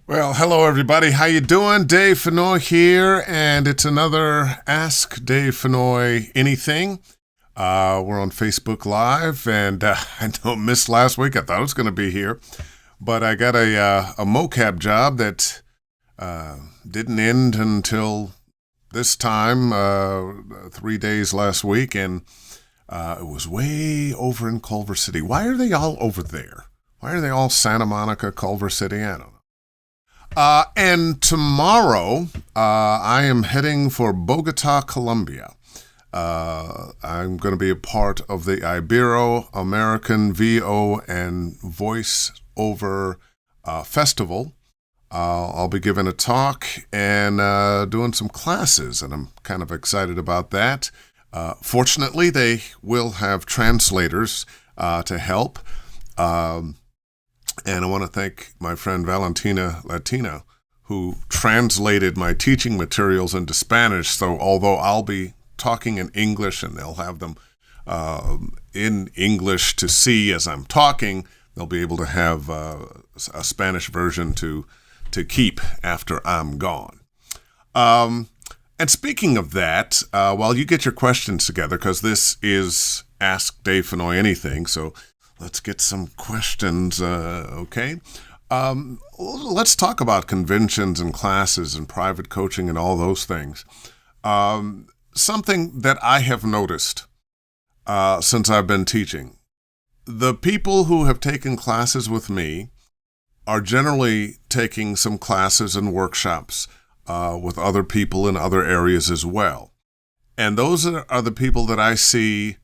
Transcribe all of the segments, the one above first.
Well, hello everybody. How you doing? Dave Fennoy here, and it's another Ask Dave Fennoy Anything. We're on Facebook Live, and I know missed last week. I thought I was going to be here, but I got a mocap job that didn't end until this time, 3 days last week, and it was way over in Culver City. Why are they all over there? Why are they all Santa Monica, Culver City? I don't know. And tomorrow, I am heading for Bogota, Colombia. I'm going to be a part of the Ibero-American VO and Voice Over Festival. I'll be giving a talk and doing some classes, and I'm kind of excited about that. Fortunately, they will have translators to help. And I want to thank my friend Valentina Latina, who translated my teaching materials into Spanish. So although I'll be talking in English and they'll have them in English to see as I'm talking, they'll be able to have a Spanish version to keep after I'm gone. And speaking of that, while you get your questions together, because this is Ask Dave Fennoy Anything, so let's get some questions, okay? Let's talk about conventions and classes and private coaching and all those things. Something that I have noticed since I've been teaching. The people who have taken classes with me are generally taking some classes and workshops with other people in other areas as well. And those are the people that I see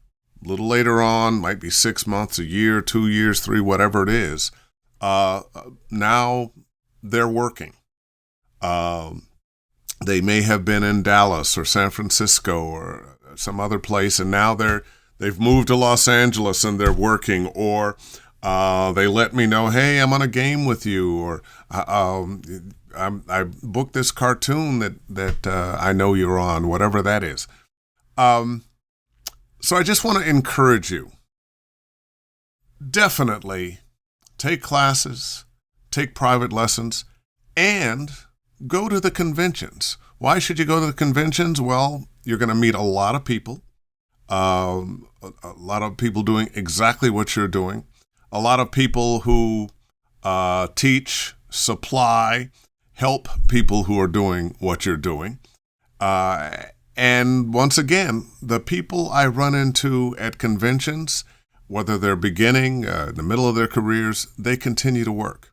a little later on, might be 6 months, a year, 2 years, 3, whatever it is. Now they're working. They may have been in Dallas or San Francisco or some other place, and now they've moved to Los Angeles and they're working. Or they let me know, hey, I'm on a game with you, or I booked this cartoon that I know you're on, whatever that is. So I just want to encourage you. Definitely take classes, take private lessons, and go to the conventions. Why should you go to the conventions? Well, you're going to meet a lot of people, a lot of people doing exactly what you're doing, a lot of people who teach, supply, help people who are doing what you're doing. And once again, the people I run into at conventions, whether they're beginning, in the middle of their careers, they continue to work.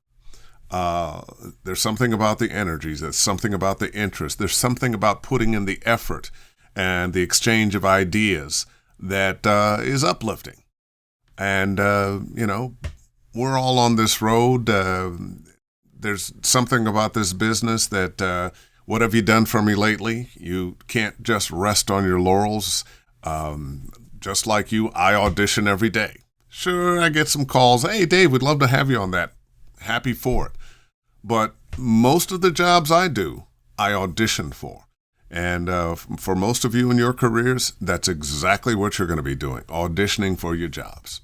There's something about the energies. There's something about the interest. There's something about putting in the effort and the exchange of ideas that is uplifting. And, we're all on this road. There's something about this business that what have you done for me lately? You can't just rest on your laurels. Just like you, I audition every day. Sure, I get some calls. Hey, Dave, we'd love to have you on that. Happy for it. But most of the jobs I do, I audition for. And for most of you in your careers, that's exactly what you're going to be doing, auditioning for your jobs.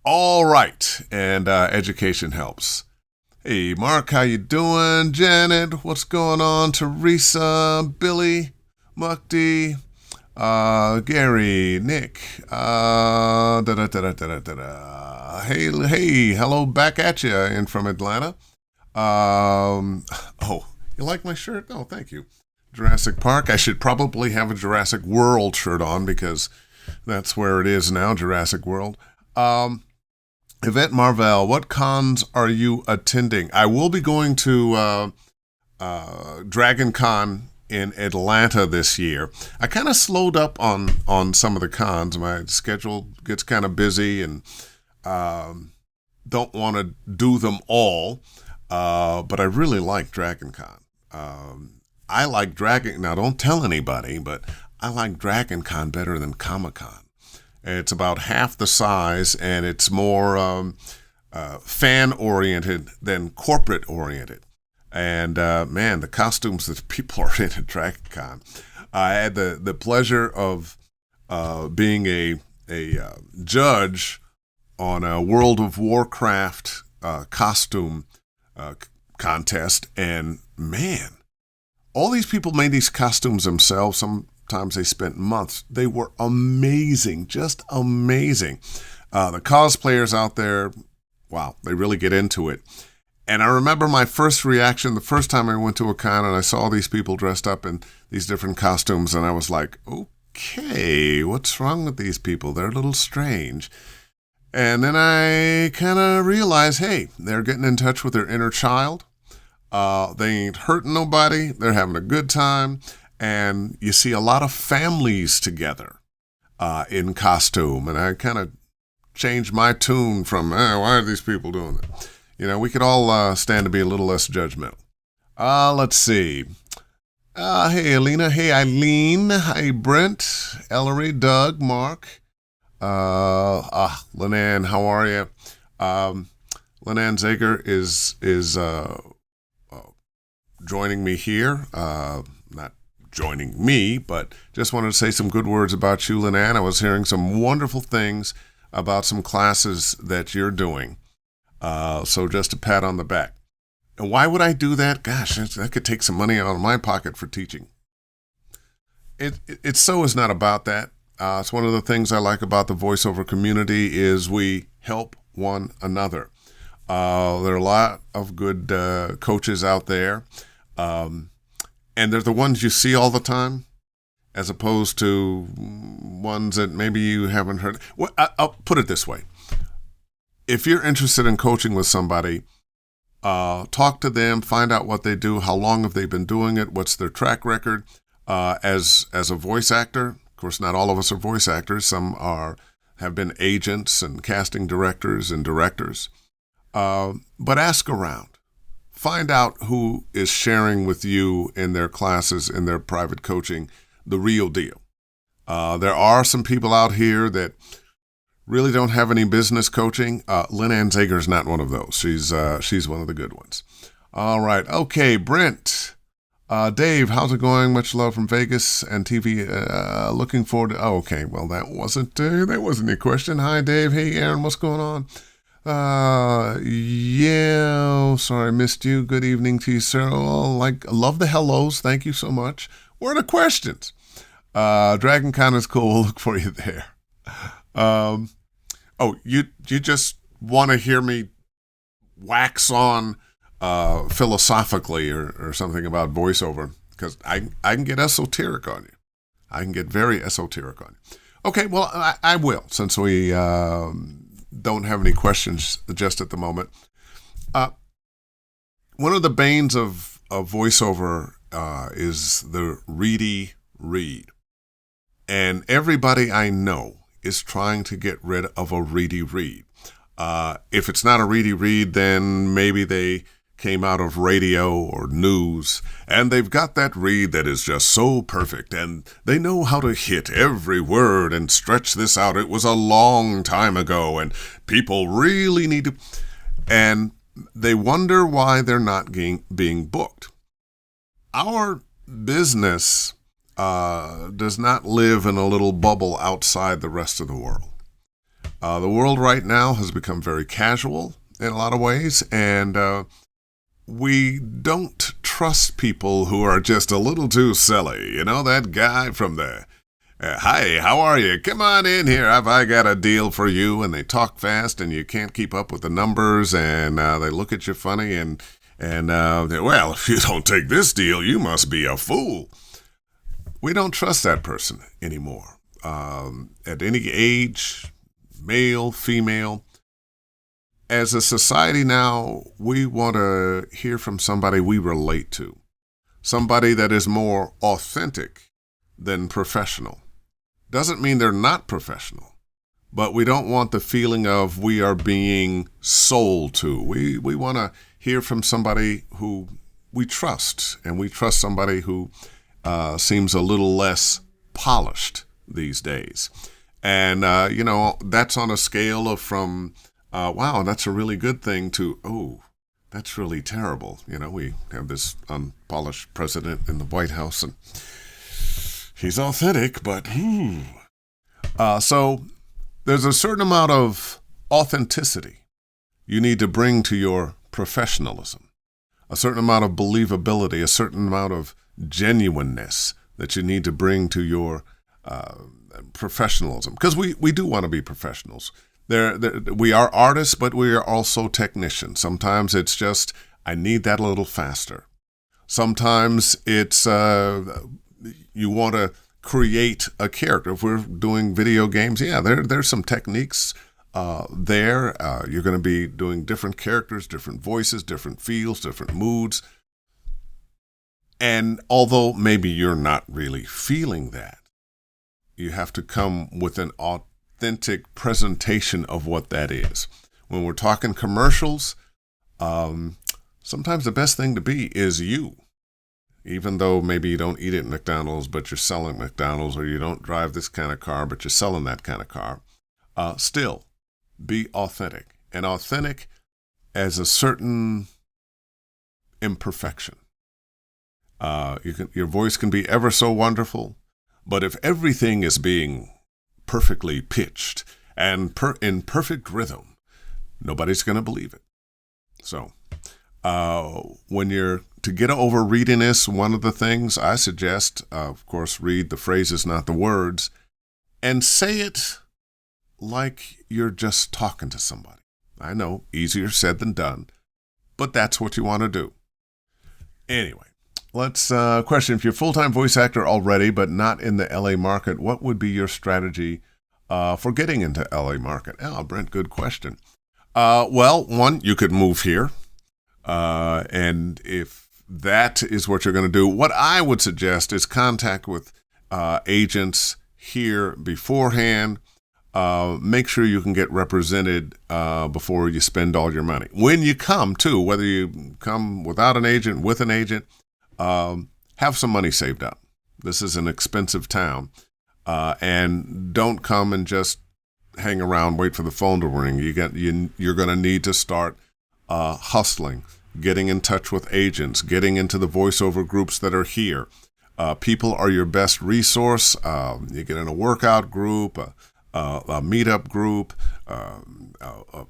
All right, and education helps. Hey, Mark, how you doing? Janet, what's going on? Teresa, Billy, Mukti, Gary, Nick, Hey, hello back at you in from Atlanta. Oh, you like my shirt? Oh, thank you. Jurassic Park. I should probably have a Jurassic World shirt on because that's where it is now, Jurassic World. Yvette Marvell, what cons are you attending? I will be going to Dragon Con in Atlanta this year. I kind of slowed up on some of the cons. My schedule gets kind of busy and don't want to do them all, but I really like Dragon Con. I like Dragon, now don't tell anybody, but I like Dragon Con better than Comic Con. It's about half the size, and it's more fan-oriented than corporate-oriented. And, man, the costumes that people are in at Dragon Con. I had the pleasure of being a judge on a World of Warcraft costume contest, and man, all these people made these costumes themselves. Sometimes they spent months. They were amazing, just amazing. The cosplayers out there, wow, they really get into it. And I remember my first reaction the first time I went to a con and I saw these people dressed up in these different costumes, and I was like, okay, what's wrong with these people? They're a little strange. And then I kind of realized, hey, they're getting in touch with their inner child. They ain't hurting nobody. They're having a good time. And you see a lot of families together in costume. And I kind of changed my tune from, why are these people doing it? You know, we could all stand to be a little less judgmental. Let's see. Hey, Alina. Hey, Eileen. Hey, Brent, Ellery, Doug, Mark. Lenan, how are you? Lenan Zager is joining me here. Not joining me, but just wanted to say some good words about you, Lenan. I was hearing some wonderful things about some classes that you're doing. So just a pat on the back. And why would I do that? Gosh, that could take some money out of my pocket for teaching. It so is not about that. It's one of the things I like about the voiceover community is we help one another. There are a lot of good coaches out there, and they're the ones you see all the time, as opposed to ones that maybe you haven't heard. Well, I'll put it this way. If you're interested in coaching with somebody, talk to them, find out what they do, how long have they been doing it, what's their track record. As a voice actor, of course, not all of us are voice actors. Some have been agents and casting directors and directors. But ask around. Find out who is sharing with you in their classes, in their private coaching, the real deal. There are some people out here that really don't have any business coaching. Lynn Zager is not one of those. She's one of the good ones. All right. Okay, Brent. Dave, how's it going? Much love from Vegas and TV. Looking forward to. Oh, okay. Well, that wasn't a question. Hi, Dave. Hey, Aaron. What's going on? Yeah. Sorry, I missed you. Good evening to you, sir. Love the hellos. Thank you so much. Where are the questions? Dragon Con is cool. We'll look for you there. You just want to hear me wax on philosophically or something about voiceover, because I can get esoteric on you. I can get very esoteric on you. Okay, well, I will, since we don't have any questions just at the moment. One of the banes of voiceover is the ready read. And everybody I know is trying to get rid of a ready read. If it's not a ready read, then maybe they came out of radio or news, and they've got that read that is just so perfect, and they know how to hit every word and stretch this out. It was a long time ago, and people really need to... And they wonder why they're not being booked. Our business does not live in a little bubble outside the rest of the world. The world right now has become very casual in a lot of ways, and we don't trust people who are just a little too silly. You know, that guy from the, hi, how are you? Come on in here. Have I got a deal for you? And they talk fast and you can't keep up with the numbers, and they look at you funny and well, if you don't take this deal, you must be a fool. We don't trust that person anymore. At any age, male, female. As a society now, we want to hear from somebody we relate to, somebody that is more authentic than professional. Doesn't mean they're not professional, but we don't want the feeling of we are being sold to. We want to hear from somebody who we trust, and we trust somebody who seems a little less polished these days. And, that's on a scale of from... wow, that's a really good thing to, oh, that's really terrible. You know, we have this unpolished president in the White House, and he's authentic, but, So there's a certain amount of authenticity you need to bring to your professionalism. a certain amount of believability, a certain amount of genuineness that you need to bring to your professionalism. Because we do want to be professionals. We are artists, but we are also technicians. Sometimes it's just, I need that a little faster. Sometimes it's you want to create a character. If we're doing video games, yeah, there's some techniques there. You're going to be doing different characters, different voices, different feels, different moods. And although maybe you're not really feeling that, you have to come with an authentic presentation of what that is. When we're talking commercials, sometimes the best thing to be is you. Even though maybe you don't eat at McDonald's, but you're selling McDonald's, or you don't drive this kind of car, but you're selling that kind of car, still be authentic. And authentic as a certain imperfection. Your voice can be ever so wonderful, but if everything is being perfectly pitched and in perfect rhythm, nobody's going to believe it. So, when you're to get over readiness, one of the things I suggest, of course, read the phrases, not the words, and say it like you're just talking to somebody. I know, easier said than done, but that's what you want to do. Anyway, let's question, if you're a full-time voice actor already, but not in the LA market, what would be your strategy for getting into LA market? Oh, Brent, good question. Well, one, you could move here. And if that is what you're going to do, what I would suggest is contact with agents here beforehand. Make sure you can get represented before you spend all your money. When you come, too, whether you come without an agent, with an agent, have some money saved up. This is an expensive town. And don't come and just hang around, wait for the phone to ring. You're going to need to start hustling, getting in touch with agents, getting into the voiceover groups that are here. People are your best resource. You get in a workout group, a meetup group, a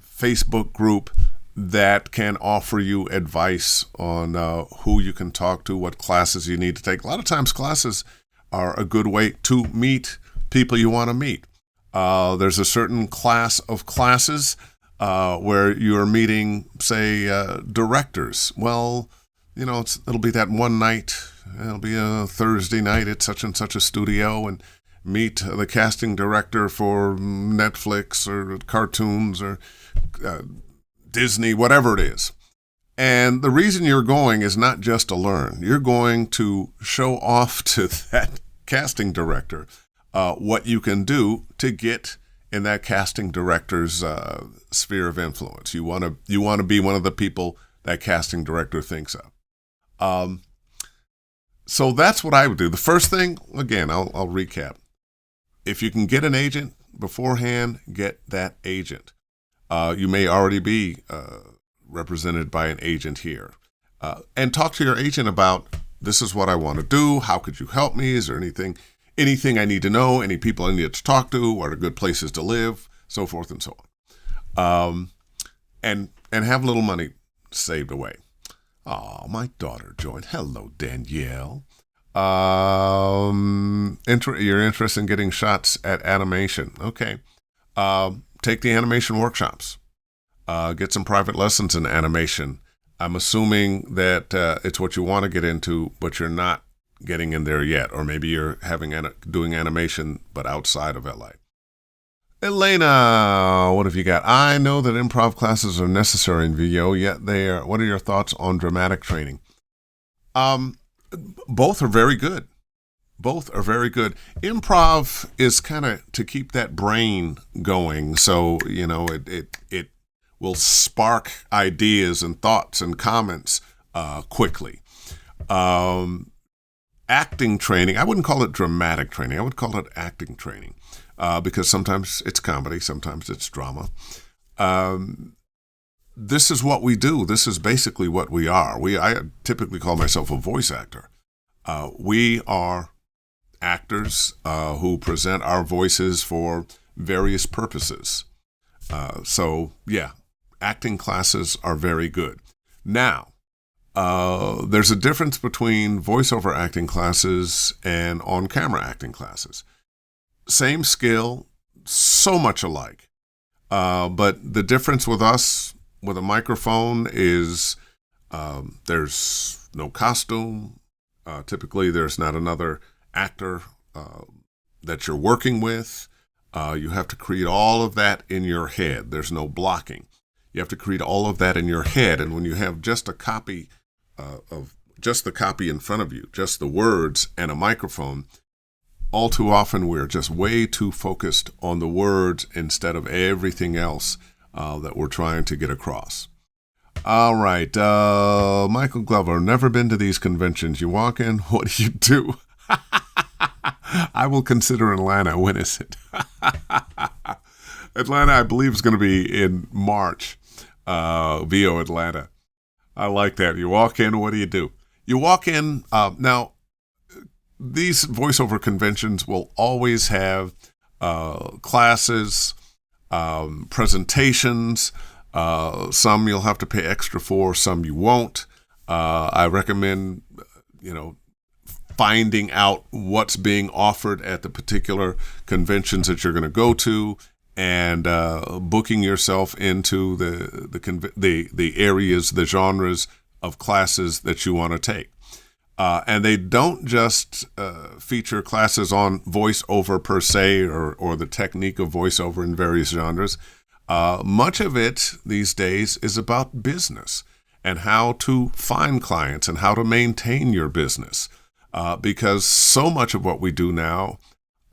Facebook group that can offer you advice on who you can talk to, what classes you need to take. A lot of times classes are a good way to meet people you want to meet. There's a certain class of classes where you're meeting, say, directors. Well, it'll be that one night. It'll be a Thursday night at such and such a studio, and meet the casting director for Netflix or cartoons or Disney, whatever it is. And the reason you're going is not just to learn. You're going to show off to that casting director what you can do to get in that casting director's sphere of influence. You want to be one of the people that casting director thinks of. So that's what I would do. The first thing, again, I'll recap. If you can get an agent beforehand, get that agent. You may already be represented by an agent here. And talk to your agent about, this is what I want to do. How could you help me? Is there anything I need to know? Any people I need to talk to? What are good places to live? So forth and so on. And have a little money saved away. Oh, my daughter joined. Hello, Danielle. You're interested in getting shots at animation. Okay. Take the animation workshops. Get some private lessons in animation. I'm assuming that it's what you want to get into, but you're not getting in there yet. Or maybe you're doing animation, but outside of LA. Elena, what have you got? I know that improv classes are necessary in VO, yet they are. What are your thoughts on dramatic training? Both are very good. Both are very good. Improv is kind of to keep that brain going. So, it will spark ideas and thoughts and comments quickly. Acting training, I wouldn't call it dramatic training. I would call it acting training because sometimes it's comedy, sometimes it's drama. This is what we do. This is basically what we are. I typically call myself a voice actor. We are actors who present our voices for various purposes. So, yeah, acting classes are very good. Now, There's a difference between voiceover acting classes and on-camera acting classes. Same skill, so much alike. But the difference with us, with a microphone, is there's no costume. Typically, there's not another actor that you're working with. You have to create all of that in your head. There's no blocking. You have to create all of that in your head. And when you have just a copy of just the copy in front of you, just the words and a microphone, all too often we're just way too focused on the words instead of everything else that we're trying to get across. All right, Michael Glover, never been to these conventions. You walk in, what do you do? I will consider Atlanta. When is it? Atlanta, I believe, is going to be in March. VO Atlanta. I like that. You walk in, what do you do? You walk in, now, these voiceover conventions will always have classes, presentations. Some you'll have to pay extra for, some you won't. I recommend, finding out what's being offered at the particular conventions that you're going to go to, and booking yourself into the areas, the genres of classes that you want to take. And they don't just feature classes on voiceover per se, or the technique of voiceover in various genres. Much of it these days is about business and how to find clients and how to maintain your business. Because so much of what we do now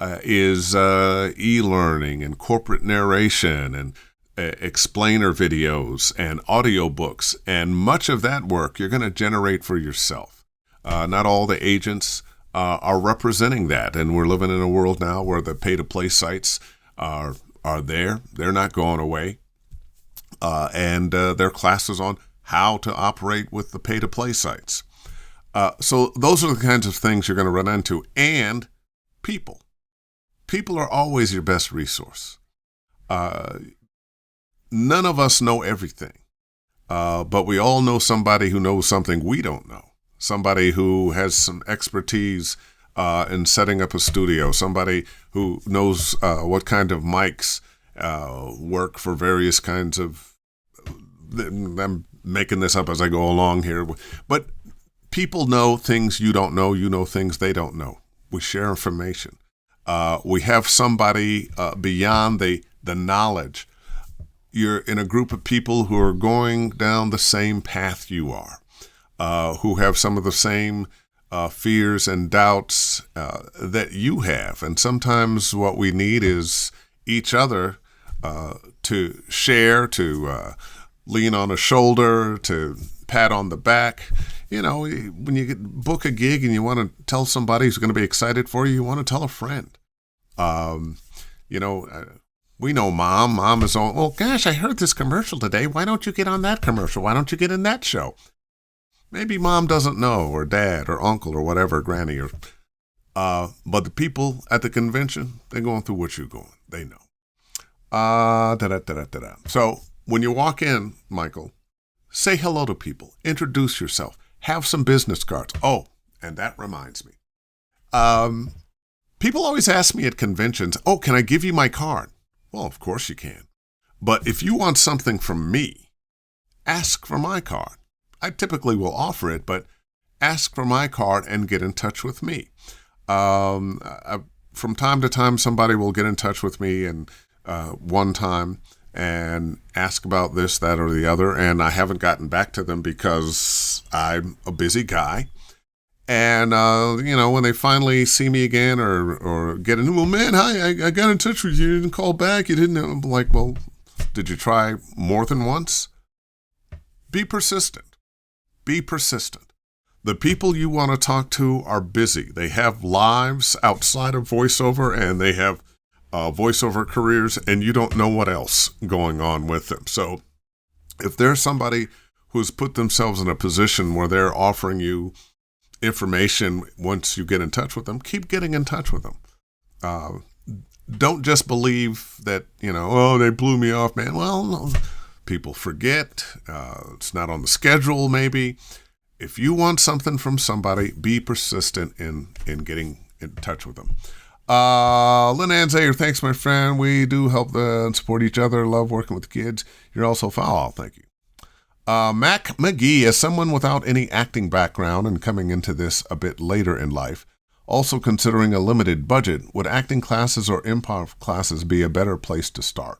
is e-learning and corporate narration and explainer videos and audiobooks. And much of that work you're going to generate for yourself. Not all the agents are representing that. And we're living in a world now where the pay-to-play sites are there. They're not going away. And there are classes on how to operate with the pay-to-play sites. So those are the kinds of things you're going to run into. And people. People are always your best resource. None of us know everything. But we all know somebody who knows something we don't know. Somebody who has some expertise in setting up a studio. Somebody who knows what kind of mics work for various kinds of... I'm making this up as I go along here. But people know things you don't know. You know things they don't know. We share information. We have somebody beyond the knowledge. You're in a group of people who are going down the same path you are, who have some of the same fears and doubts that you have. And sometimes what we need is each other to share, to lean on a shoulder, to pat on the back. When you book a gig and you want to tell somebody who's going to be excited for you, you want to tell a friend. We know Mom. Mom is all, oh, gosh, I heard this commercial today. Why don't you get on that commercial? Why don't you get in that show? Maybe Mom doesn't know, or Dad, or Uncle, or whatever, Granny. But the people at the convention, they're going through what you're going. They know. So when you walk in, Michael, say hello to people. Introduce yourself. Have some business cards. Oh, and that reminds me. People always ask me at conventions, oh, can I give you my card? Well, of course you can. But if you want something from me, ask for my card. I typically will offer it, but ask for my card and get in touch with me. From time to time, somebody will get in touch with me and one time and ask about this, that, or the other, and I haven't gotten back to them because I'm a busy guy. And, when they finally see me again or get in, well, man, hi, I got in touch with you. You didn't call back. You didn't. I'm like, well, did you try more than once? Be persistent. Be persistent. The people you want to talk to are busy. They have lives outside of voiceover, and they have voiceover careers, and you don't know what else going on with them. So if there's somebody who's put themselves in a position where they're offering you information once you get in touch with them, keep getting in touch with them. Don't just believe that, oh, they blew me off, man. Well, no, people forget. It's not on the schedule, maybe. If you want something from somebody, be persistent in getting in touch with them. Lynn Anzayer, thanks, my friend. We do help and support each other. Love working with kids. You're also foul. Thank you. Mac McGee, as someone without any acting background and coming into this a bit later in life, also considering a limited budget, would acting classes or improv classes be a better place to start?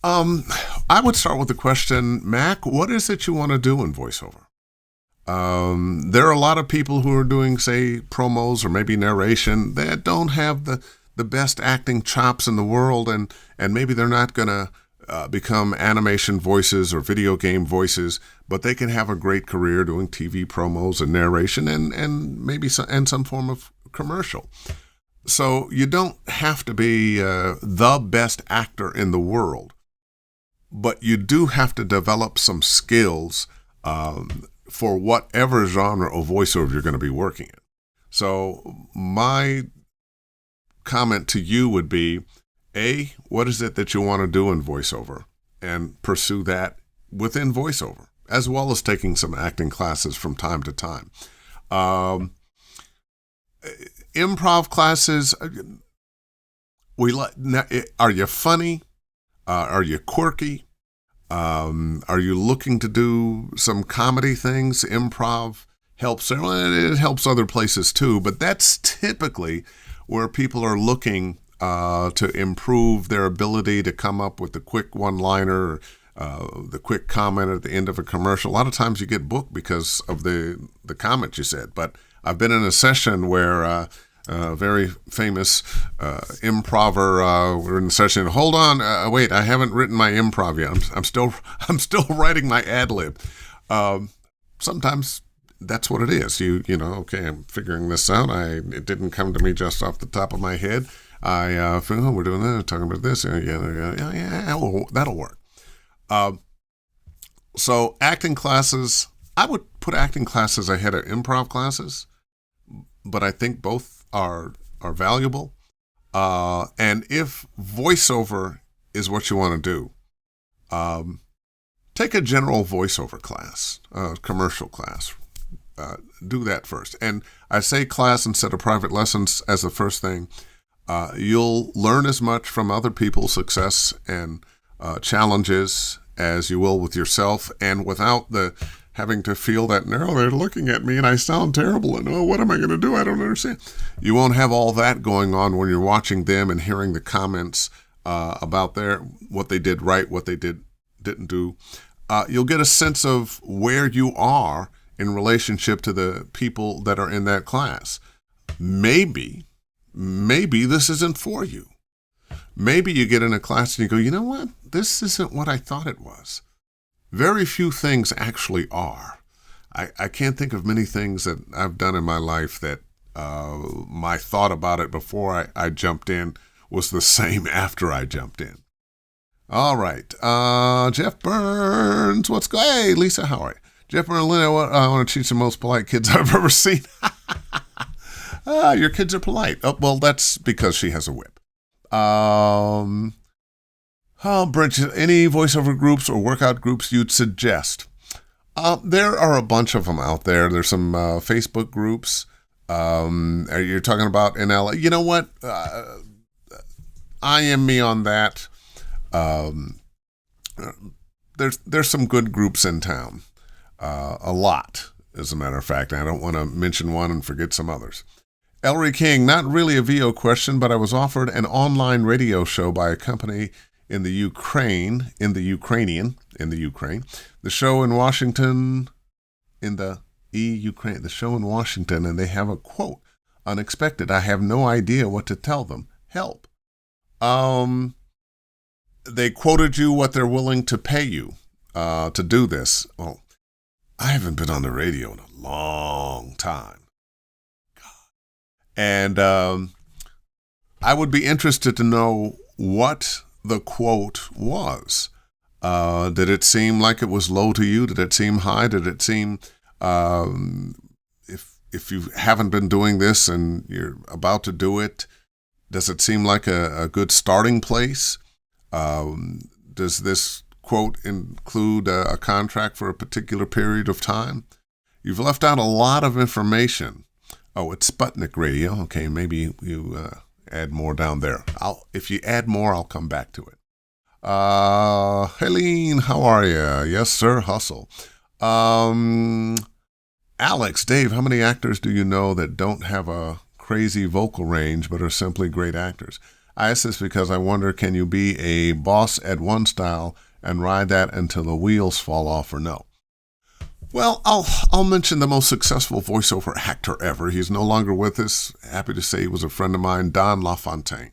I would start with the question, Mac, what is it you want to do in voiceover? There are a lot of people who are doing, say, promos or maybe narration that don't have the best acting chops in the world, and maybe they're not going to become animation voices or video game voices, but they can have a great career doing TV promos and narration and maybe some form of commercial. So you don't have to be the best actor in the world, but you do have to develop some skills for whatever genre of voiceover you're going to be working in. So my comment to you would be, A, what is it that you want to do in voiceover? And pursue that within voiceover, as well as taking some acting classes from time to time. Improv classes, are you funny? Are you quirky? Are you looking to do some comedy things? Improv helps there. It helps other places too, but that's typically where people are looking to improve their ability to come up with the quick one-liner, the quick comment at the end of a commercial. A lot of times you get booked because of the comment you said, but I've been in a session where a very famous improver. We're in the session. Hold on, wait! I haven't written my improv yet. I'm still writing my ad lib. Sometimes that's what it is. You know. Okay, I'm figuring this out. It didn't come to me just off the top of my head. I feel we're doing that. Talking about this. Yeah. That'll work. So acting classes. I would put acting classes ahead of improv classes, but I think both are valuable. And if voiceover is what you want to do, take a general voiceover class, commercial class. Do that first. And I say class instead of private lessons as the first thing. You'll learn as much from other people's success and challenges as you will with yourself, and without the having to feel that, no, they're looking at me and I sound terrible and, oh, what am I going to do? I don't understand. You won't have all that going on when you're watching them and hearing the comments about what they did right, what they didn't do. You'll get a sense of where you are in relationship to the people that are in that class. Maybe this isn't for you. Maybe you get in a class and you go, you know what? This isn't what I thought it was. Very few things actually are. I can't think of many things that I've done in my life that my thought about it before I jumped in was the same after I jumped in. All right. Jeff Burns, Hey, Lisa, how are you? Jeff Burns, I want to teach the most polite kids I've ever seen. Your kids are polite. Oh, well, that's because she has a whip. Brent, any voiceover groups or workout groups you'd suggest? There are a bunch of them out there. There's some Facebook groups. You're talking about in LA. You know what? I am me on that. There's some good groups in town. A lot, as a matter of fact. I don't want to mention one and forget some others. Ellery King, not really a VO question, but I was offered an online radio show by a company in the Ukraine. The show in Washington, the show in Washington, and they have a quote, unexpected. I have no idea what to tell them. Help. They quoted you what they're willing to pay you to do this. Oh, I haven't been on the radio in a long time. And I would be interested to know what the quote was. Did it seem like it was low to you? Did it seem high? Did it seem, if you haven't been doing this and you're about to do it, does it seem like a good starting place? Does this quote include a contract for a particular period of time? You've left out a lot of information. Oh, it's Sputnik Radio. Okay, maybe you add more down there. If you add more, I'll come back to it. Helene, how are you? Yes, sir, hustle. Alex, Dave, how many actors do you know that don't have a crazy vocal range but are simply great actors? I ask this because I wonder, can you be a boss at one style and ride that until the wheels fall off, or no? Well, I'll mention the most successful voiceover actor ever. He's no longer with us. Happy to say he was a friend of mine, Don LaFontaine.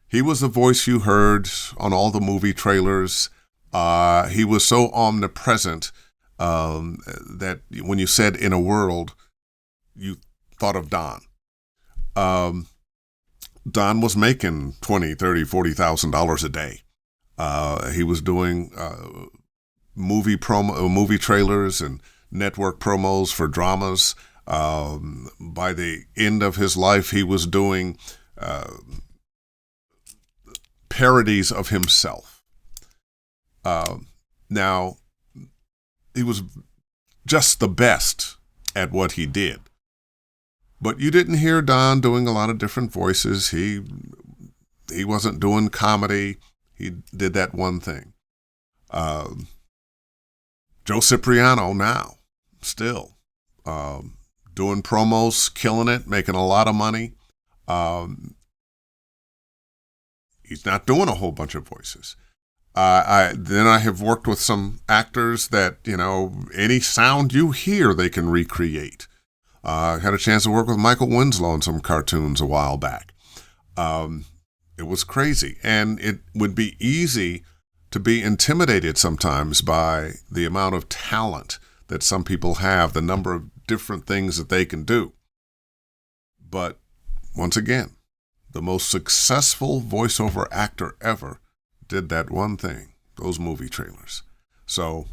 He was the voice you heard on all the movie trailers. He was so omnipresent that when you said "in a world," you thought of Don. Don was making $20,000, $30,000, $40,000 a day. He was doing movie trailers and network promos for dramas. By the end of his life, he was doing parodies of himself. Now, he was just the best at what he did. But you didn't hear Don doing a lot of different voices. He wasn't doing comedy. He did that one thing. Joe Cipriano now, still doing promos, killing it, making a lot of money. He's not doing a whole bunch of voices. Then I have worked with some actors that, any sound you hear, they can recreate. I had a chance to work with Michael Winslow on some cartoons a while back. It was crazy. And it would be easy to be intimidated sometimes by the amount of talent that some people have, the number of different things that they can do. But once again, the most successful voiceover actor ever did that one thing, those movie trailers. So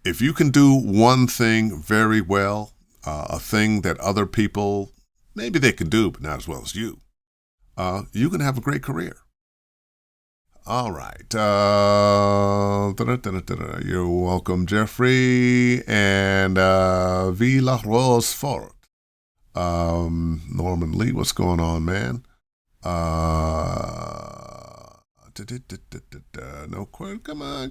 if you can do one thing very well, a thing that other people, maybe they can do, but not as well as you can have a great career. All right. You're welcome, Jeffrey. And Villa Rosefort. Norman Lee, what's going on, man? No, come on.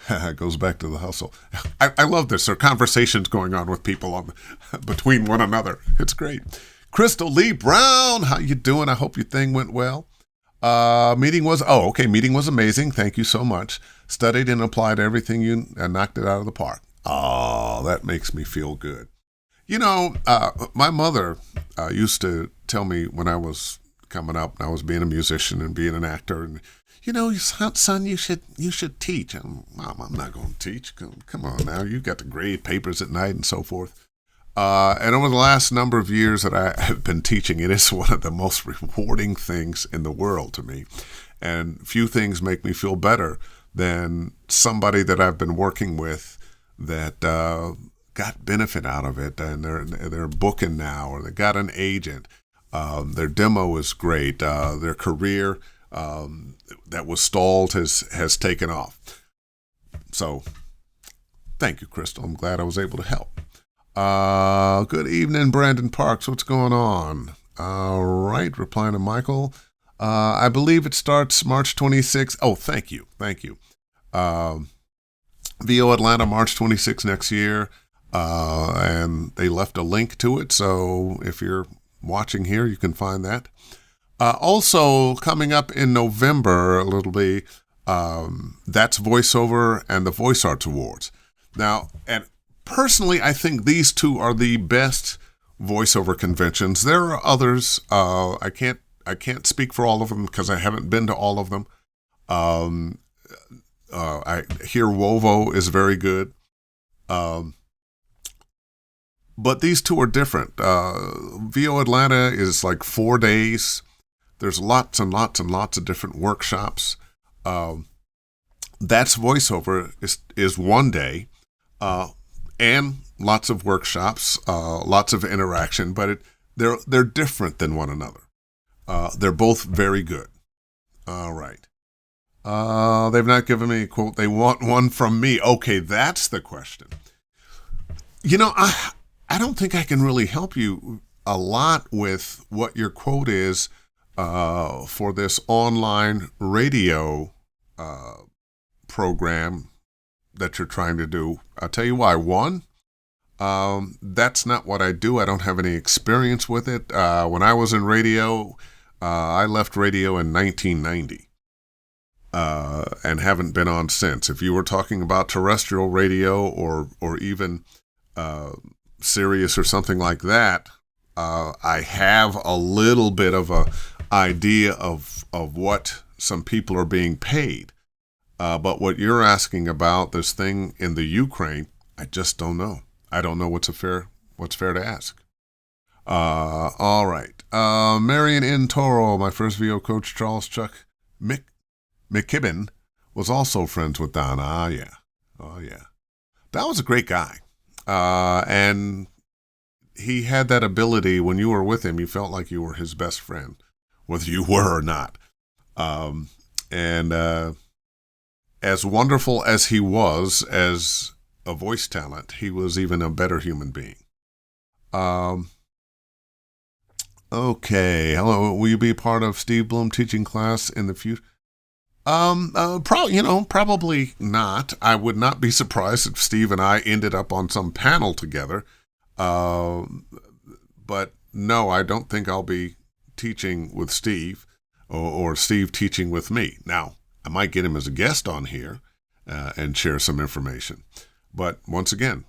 It goes back to the hustle. I love this. There are conversations going on with people between one another. It's great. Crystal Lee Brown, how you doing? I hope your thing went well. Meeting was amazing. Thank you so much. Studied and applied everything you knocked it out of the park. Oh, that makes me feel good. My mother used to tell me when I was coming up and I was being a musician and being an actor, and son, you should teach. And Mom, I'm not going to teach. Come on now, you got to grade papers at night and so forth. And over the last number of years that I have been teaching, it is one of the most rewarding things in the world to me. And few things make me feel better than somebody that I've been working with that got benefit out of it, and they're booking now, or they got an agent. Their demo is great. Their career that was stalled has taken off. So thank you, Crystal. I'm glad I was able to help. Good evening, Brandon Parks. What's going on? All right. Replying to Michael. I believe it starts March 26th. Oh, thank you. VO Atlanta, March 26th next year. And they left a link to it. So if you're watching here, you can find that. Also coming up in November, a little bit, that's Voiceover and the Voice Arts Awards. Now, and personally, I think these two are the best voiceover conventions. There are others. I can't speak for all of them because I haven't been to all of them. I hear Wovo is very good. But these two are different. VO Atlanta is like 4 days. There's lots and lots and lots of different workshops. That's Voiceover is 1 day. And lots of workshops, lots of interaction, but they're different than one another. They're both very good. All right. They've not given me a quote. They want one from me. Okay, that's the question. I don't think I can really help you a lot with what your quote is for this online radio program that you're trying to do. I'll tell you why. One, that's not what I do. I don't have any experience with it. When I was in radio, I left radio in 1990 and haven't been on since. If you were talking about terrestrial radio or even Sirius or something like that, I have a little bit of a idea of what some people are being paid. But what you're asking about, this thing in the Ukraine, I just don't know. I don't know what's fair to ask. All right. Marion N. Toro, my first VO coach, Charles Chuck McKibben, was also friends with Don. Oh, yeah. Don was a great guy. And he had that ability, when you were with him, you felt like you were his best friend, whether you were or not. And as wonderful as he was as a voice talent, he was even a better human being. Okay. Hello. Will you be part of Steve Bloom teaching class in the future? Probably not. I would not be surprised if Steve and I ended up on some panel together. But no, I don't think I'll be teaching with Steve or Steve teaching with me. Now, I might get him as a guest on here and share some information. But once again,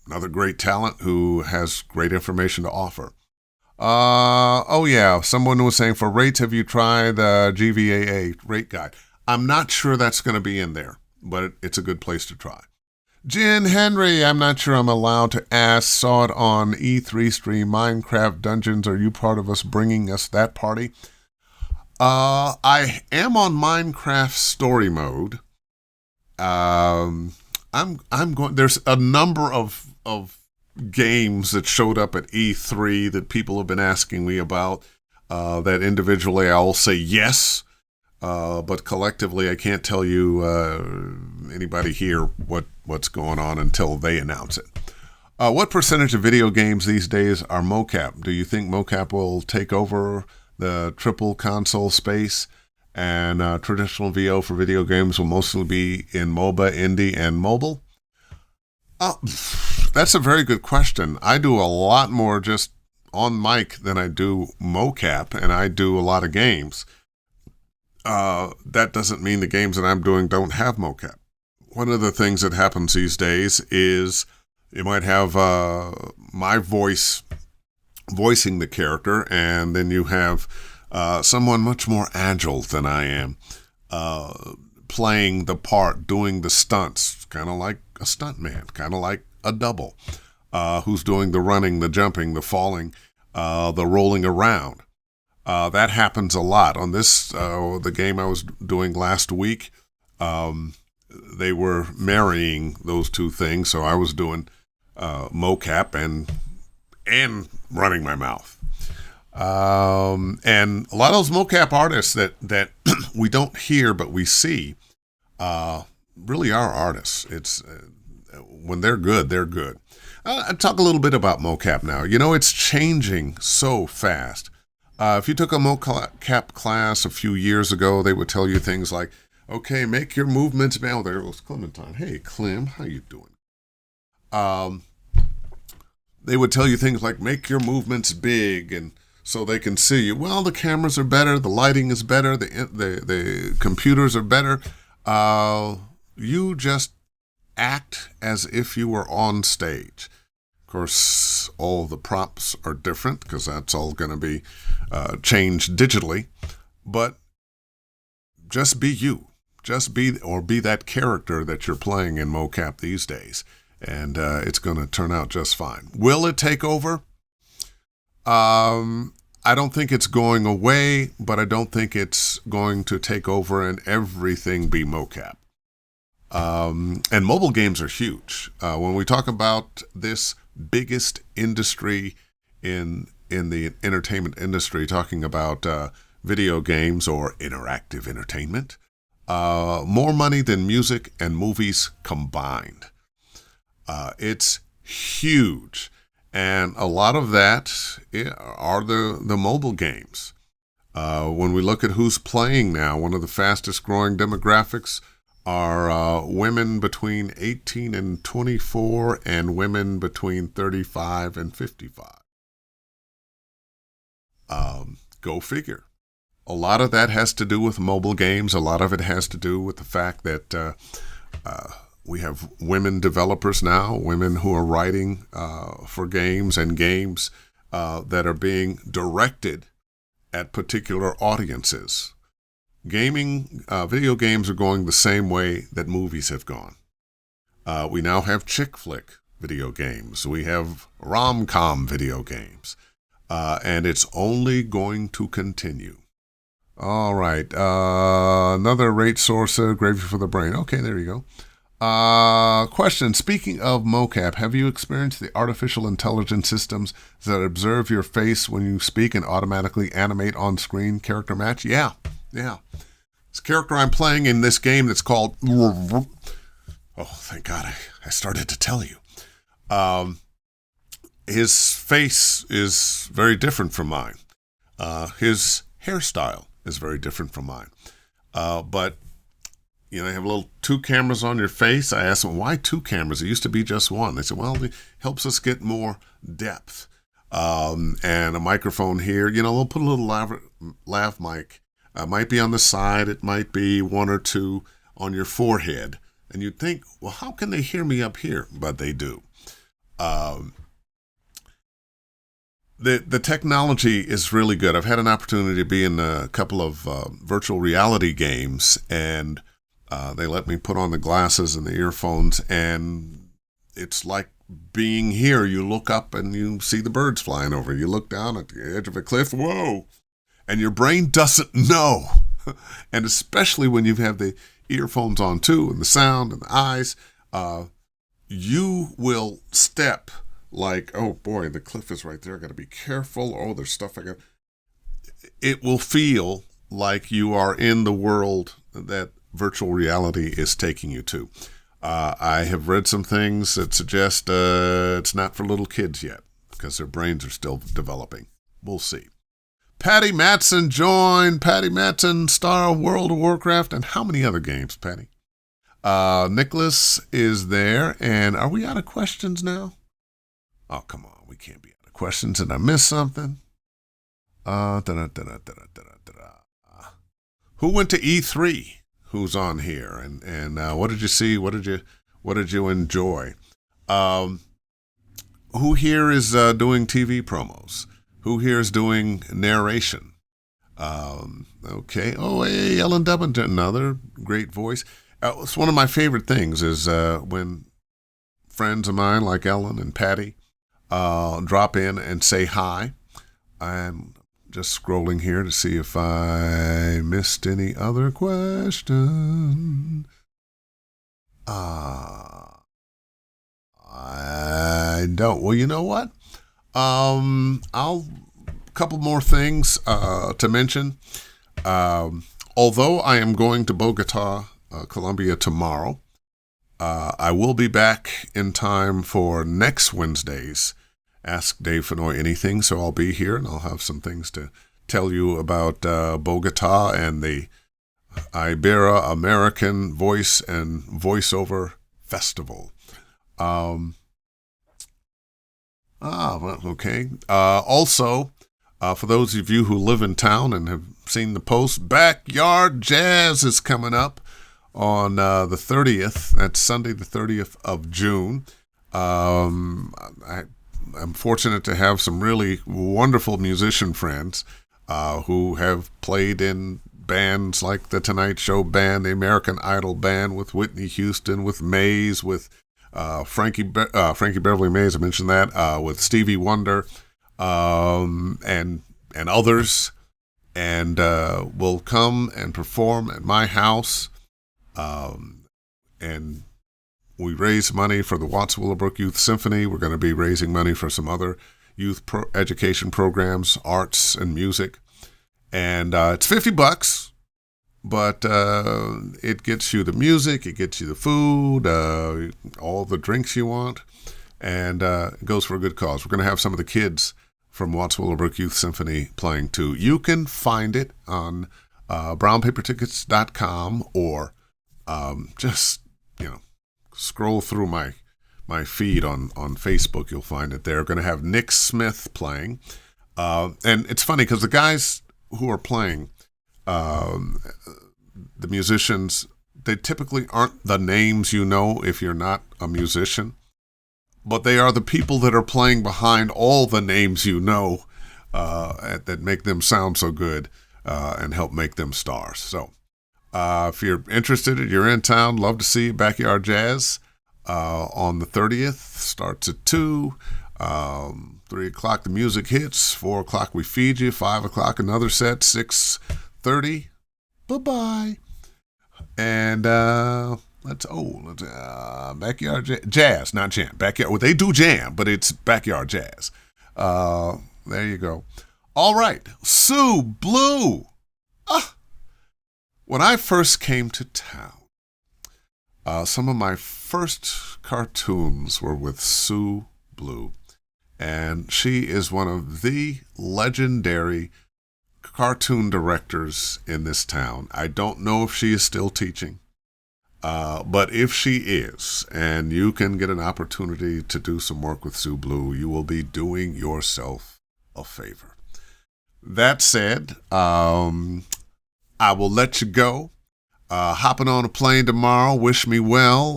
another great talent who has great information to offer. Someone was saying, for rates, have you tried the GVAA rate guide? I'm not sure that's going to be in there, but it's a good place to try. Jen Henry, I'm not sure I'm allowed to ask. Saw it on E3 stream, Minecraft Dungeons. Are you part of us bringing us that party? I am on Minecraft story mode. I'm going. There's a number of games that showed up at E3 that people have been asking me about. That individually I'll say yes, but collectively I can't tell you anybody here what's going on until they announce it. What percentage of video games these days are mocap? Do you think mocap will take over the triple console space, and traditional VO for video games will mostly be in MOBA, indie, and mobile? That's a very good question. I do a lot more just on mic than I do mocap, and I do a lot of games. That doesn't mean the games that I'm doing don't have mocap. One of the things that happens these days is you might have my voice voicing the character, and then you have someone much more agile than I am playing the part, doing the stunts, kind of like a stuntman, kind of like a double, who's doing the running, the jumping, the falling, the rolling around. That happens a lot. On this, the game I was doing last week, they were marrying those two things, so I was doing mocap and running my mouth. And a lot of those mocap artists that we don't hear but we see really are artists. It's when they're good, they're good. I'll talk a little bit about mocap now. It's changing so fast. If you took a mocap class a few years ago, they would tell you things like, okay, make your movements. Oh, there goes Clementine. Hey, Clem, how you doing? They would tell you things like, make your movements big and so they can see you. Well, the cameras are better, the lighting is better, the computers are better. You just act as if you were on stage. Of course, all the props are different because that's all going to be changed digitally. But just be you. Just be that character that you're playing in mocap these days. And it's going to turn out just fine. Will it take over? I don't think it's going away, but I don't think it's going to take over and everything be mocap. And mobile games are huge. When we talk about this biggest industry in the entertainment industry, talking about video games or interactive entertainment, more money than music and movies combined. It's huge. And a lot of that are the mobile games. When we look at who's playing now, one of the fastest growing demographics are women between 18 and 24 and women between 35 and 55. Go figure. A lot of that has to do with mobile games. A lot of it has to do with the fact that we have women developers now, women who are writing for games and games that are being directed at particular audiences. Video games are going the same way that movies have gone. We now have chick flick video games. We have rom-com video games. And it's only going to continue. All right. Another rate source, gravy for the brain. Okay, there you go. Question. Speaking of mocap, have you experienced the artificial intelligence systems that observe your face when you speak and automatically animate on-screen character match? Yeah. This character I'm playing in this game that's called... Oh, thank God I started to tell you. His face is very different from mine. His hairstyle is very different from mine. But, you have two cameras on your face. I asked them, why two cameras? It used to be just one. They said, well, it helps us get more depth. And a microphone here. They'll put a little lav mic. Might be on the side. It might be one or two on your forehead. And you'd think, well, how can they hear me up here? But they do. The technology is really good. I've had an opportunity to be in a couple of virtual reality games, and they let me put on the glasses and the earphones, and it's like being here. You look up and you see the birds flying over. You look down at the edge of a cliff, whoa, and your brain doesn't know. And especially when you have the earphones on too, and the sound and the eyes, you will step like, oh boy, the cliff is right there. I got to be careful. Oh, there's stuff I got. It will feel like you are in the world that virtual reality is taking you to. I have read some things that suggest it's not for little kids yet because their brains are still developing. We'll see. Patty Matson joined. Patty Matson, star of World of Warcraft and how many other games, Patty? Nicholas is there. And are we out of questions now? Oh, come on. We can't be out of questions. Did I miss something? Who went to E3? Who's on here? And what did you see? What did you enjoy? Who here is doing TV promos? Who here is doing narration? Okay. Oh, hey, Ellen Dubbington, another great voice. It's one of my favorite things is when friends of mine like Ellen and Patty drop in and say hi. I'm just scrolling here to see if I missed any other question. I don't. Well, you know what? Couple more things to mention. Although I am going to Bogota, Colombia tomorrow, I will be back in time for next Wednesday's Ask Dave Fennoy Anything, so I'll be here and I'll have some things to tell you about Bogota and the Ibero-American Voice and Voiceover Festival. Okay. Also, for those of you who live in town and have seen the post, Backyard Jazz is coming up on the 30th. That's Sunday, the 30th of June. I'm fortunate to have some really wonderful musician friends who have played in bands like the Tonight Show Band, the American Idol Band, with Whitney Houston, with Mays, with Frankie Beverly Mays, I mentioned that, with Stevie Wonder, and others, and will come and perform at my house, and we raise money for the Watts Willowbrook Youth Symphony. We're going to be raising money for some other youth education programs, arts and music, and it's $50. but it gets you the music, it gets you the food, all the drinks you want, and it goes for a good cause. We're going to have some of the kids from Watts Willowbrook Youth Symphony playing too. You can find it on brownpapertickets.com, or just, scroll through my feed on Facebook. You'll find it there. We're going to have Nick Smith playing. And it's funny because the guys who are playing, the musicians, they typically aren't the names you know if you're not a musician, but they are the people that are playing behind all the names you know that make them sound so good and help make them stars. So if you're interested, you're in town, love to see you. Backyard Jazz on the 30th, starts at 2. 3 o'clock the music hits, 4 o'clock we feed you, 5 o'clock another set, 6:30, bye-bye. And Backyard Jazz, not jam. Backyard, well, they do jam, but it's Backyard Jazz. There you go. All right, Sue Blue. When I first came to town, some of my first cartoons were with Sue Blue. And she is one of the legendary cartoon directors in this town. I don't know if she is still teaching, but if she is, and you can get an opportunity to do some work with Sue Blue, you will be doing yourself a favor. That said, I will let you go. Hopping on a plane tomorrow. Wish me well.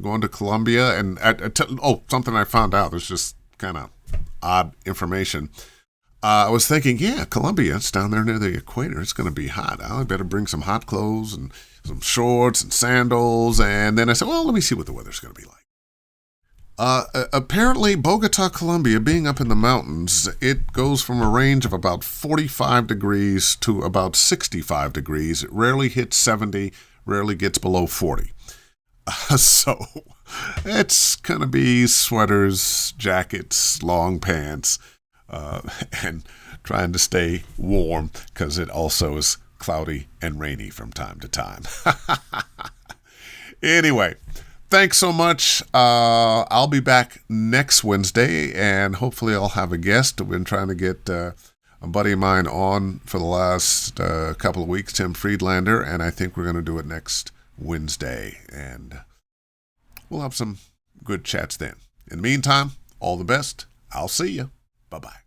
Going to Colombia. And something I found out. There's just kind of odd information. I was thinking, Colombia, it's down there near the equator. It's going to be hot. I better bring some hot clothes and some shorts and sandals. And then I said, well, let me see what the weather's going to be like. Apparently, Bogota, Colombia, being up in the mountains, it goes from a range of about 45 degrees to about 65 degrees. It rarely hits 70, rarely gets below 40. So it's going to be sweaters, jackets, long pants, and trying to stay warm because it also is cloudy and rainy from time to time. Anyway. Thanks so much. I'll be back next Wednesday, and hopefully I'll have a guest. I've been trying to get a buddy of mine on for the last couple of weeks, Tim Friedlander, and I think we're going to do it next Wednesday, and we'll have some good chats then. In the meantime, all the best. I'll see you. Bye-bye.